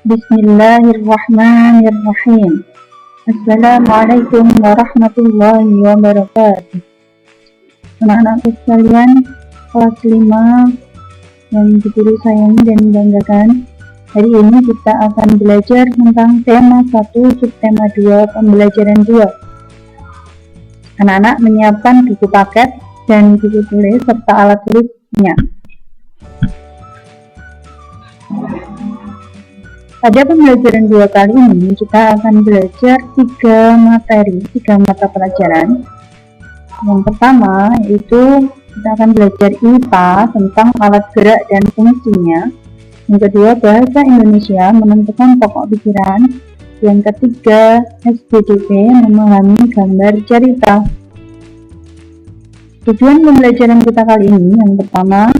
Bismillahirrahmanirrahim. Assalamualaikum warahmatullahi wabarakatuh. Anak-anakku sekalian, kelas 5 yang guru sayangi dan banggakan, hari ini kita akan belajar tentang tema 1, subtema 2, pembelajaran 2. Anak-anak menyiapkan buku paket dan buku tulis serta alat tulisnya. Pada pembelajaran 2 kali ini, kita akan belajar 3 mata pelajaran. Yang pertama, yaitu kita akan belajar IPA tentang alat gerak dan fungsinya. Yang kedua, bahasa Indonesia menentukan pokok pikiran. Yang ketiga, SPDP memahami gambar cerita. Tujuan pembelajaran kita kali ini, yang pertama,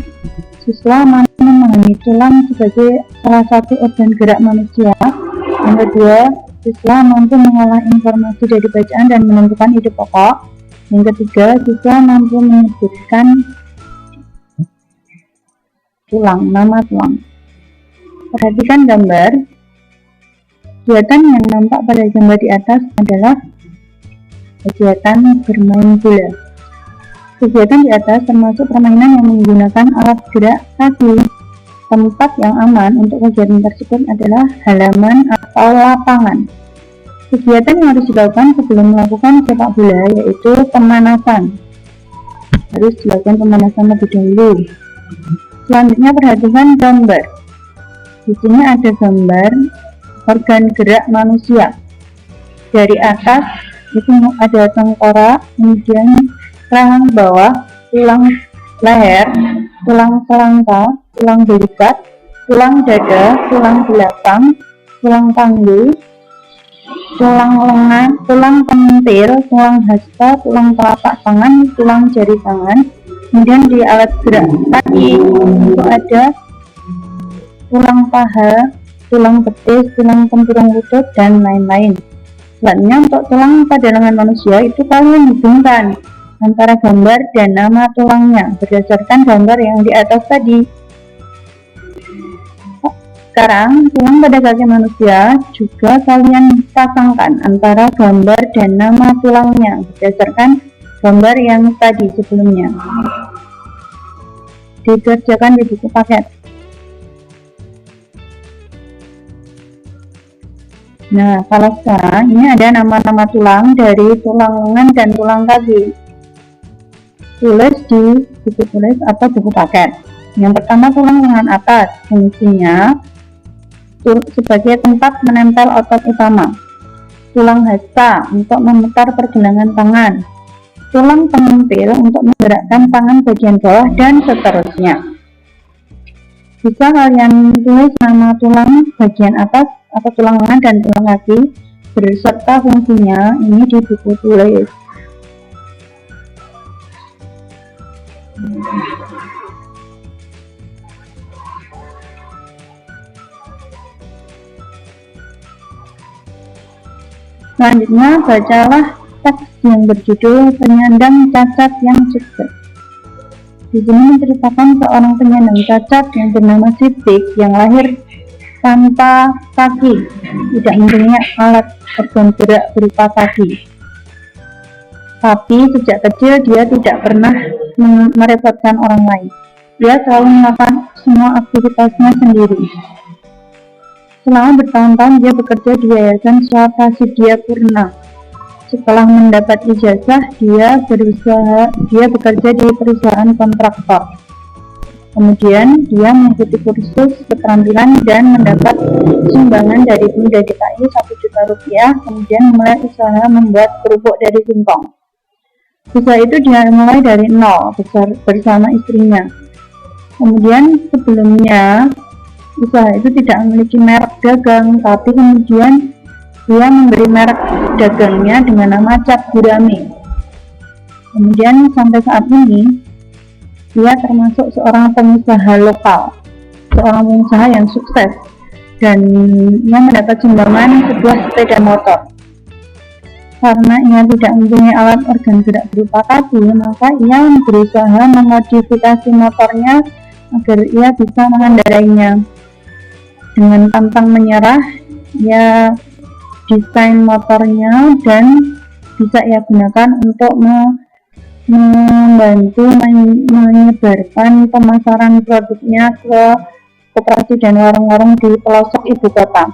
siswa mampu memahami tulang sebagai salah satu organ gerak manusia. Yang kedua, siswa mampu mengolah informasi dari bacaan dan menentukan ide pokok. Yang ketiga, siswa mampu menyebutkan nama tulang. Perhatikan gambar. Kegiatan yang nampak pada gambar di atas adalah kegiatan bermain bola. Kegiatan di atas termasuk permainan yang menggunakan alat gerak kaki. Tempat yang aman untuk kegiatan tersebut adalah halaman atau lapangan. Kegiatan yang harus dilakukan sebelum melakukan sepak bola yaitu pemanasan. Harus dilakukan pemanasan lebih dahulu. Selanjutnya perhatikan gambar. Di sini ada gambar organ gerak manusia. Dari atas itu ada tengkorak, kemudian rahang bawah, tulang leher, tulang selangka, tulang belikat, tulang dada, tulang belakang, tulang panggul, tulang lengan, tulang pentil, tulang hasta, tulang telapak tangan, tulang jari tangan. Kemudian di alat gerak kaki itu ada tulang paha, tulang betis, tulang tempurung lutut, dan lain-lain. Selanjutnya untuk tulang pada lengan manusia itu kalian hubungkan antara gambar dan nama tulangnya berdasarkan gambar yang di atas tadi. Sekarang tulang pada kaki manusia juga kalian pasangkan antara gambar dan nama tulangnya berdasarkan gambar yang tadi sebelumnya. Dikerjakan di buku paket. Nah, kalau sekarang ini ada nama-nama tulang dari tulang lengan dan tulang kaki. Tulis di buku tulis atau buku paket. Yang pertama, tulang lengan atas, fungsinya sebagai tempat menempel otot utama. Tulang hasta untuk memutar pergelangan tangan. Tulang penempil untuk menggerakkan tangan bagian bawah, dan seterusnya. Bisa kalian tulis nama tulang bagian atas atau tulang lengan dan tulang kaki beserta fungsinya ini di buku tulis. Selanjutnya, bacalah teks yang berjudul Penyandang Cacat yang Sukses. Di sini menceritakan seorang penyandang cacat yang bernama Sidik yang lahir tanpa kaki, tidak mempunyai alat organ gerak berupa kaki. Tapi sejak kecil dia tidak pernah merepotkan orang lain. Dia selalu melakukan semua aktivitasnya sendiri. Selama bertahun-tahun dia bekerja di Yayasan Swaprasidya Purna. Setelah mendapat ijazah, dia bekerja di perusahaan kontraktor. Kemudian dia mengikuti kursus keterampilan dan mendapat sumbangan dari Bunda DKI 1 juta rupiah. Kemudian mulai usaha membuat kerupuk dari singkong. Usaha itu dia mulai dari nol bersama istrinya. Kemudian sebelumnya usaha itu tidak memiliki merek dagang, tapi kemudian dia memberi merek dagangnya dengan nama Cap Gurame. Kemudian sampai saat ini dia termasuk seorang pengusaha lokal, seorang pengusaha yang sukses, dan ia mendapat sumbangan sebuah sepeda motor. Karena ia tidak mempunyai alat organ gerak berupa kaki, maka ia berusaha memodifikasi motornya agar ia bisa mengendarainya. dengan pantang menyerah ya desain motornya dan bisa ia gunakan untuk membantu menyebarkan pemasaran produknya ke koperasi dan warung-warung di pelosok ibu kota.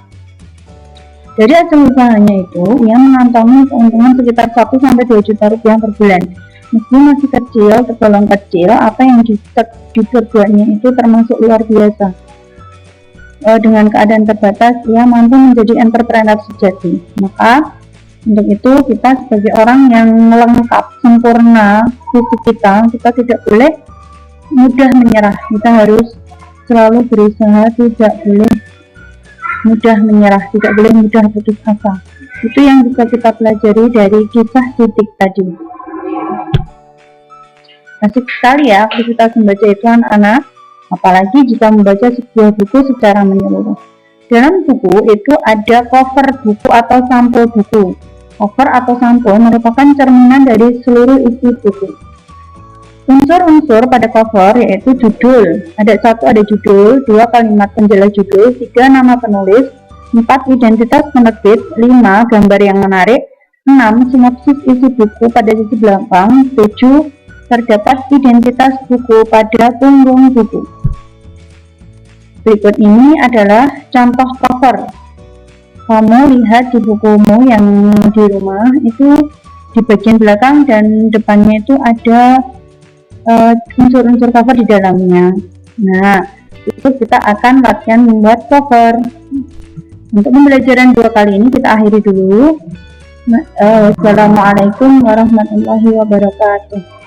Dari hasil usahanya itu, ia mengantongi keuntungan sekitar 1-2 juta rupiah per bulan. Meski masih kecil, tergolong kecil, apa yang diperbuatnya itu termasuk luar biasa. Dengan keadaan terbatas, ia mampu menjadi entrepreneur sejati. Maka, untuk itu kita sebagai orang yang lengkap, sempurna fisik kita tidak boleh mudah menyerah. Kita harus selalu berusaha, tidak boleh mudah menyerah, tidak boleh mudah putus asa. Itu yang bisa kita pelajari dari kisah Sidik tadi. Asik sekali ya aktivitas membaca itu anak-anak, apalagi jika membaca sebuah buku secara menyeluruh. Dalam buku itu ada cover buku atau sampul buku. Cover atau sampul merupakan cerminan dari seluruh isi buku. Unsur-unsur pada cover yaitu judul. Ada judul, 2 kalimat penjelas judul, 3 nama penulis, 4 identitas penerbit, 5 gambar yang menarik, 6 sinopsis isi buku pada sisi belakang, 7 terdapat identitas buku pada punggung buku. Berikut ini adalah contoh cover. Kamu lihat di bukumu yang di rumah itu di bagian belakang dan depannya itu ada unsur-unsur cover di dalamnya. Nah, itu kita akan latihan membuat cover. Untuk pembelajaran 2 kali ini kita akhiri dulu. Wassalamualaikum warahmatullahi wabarakatuh.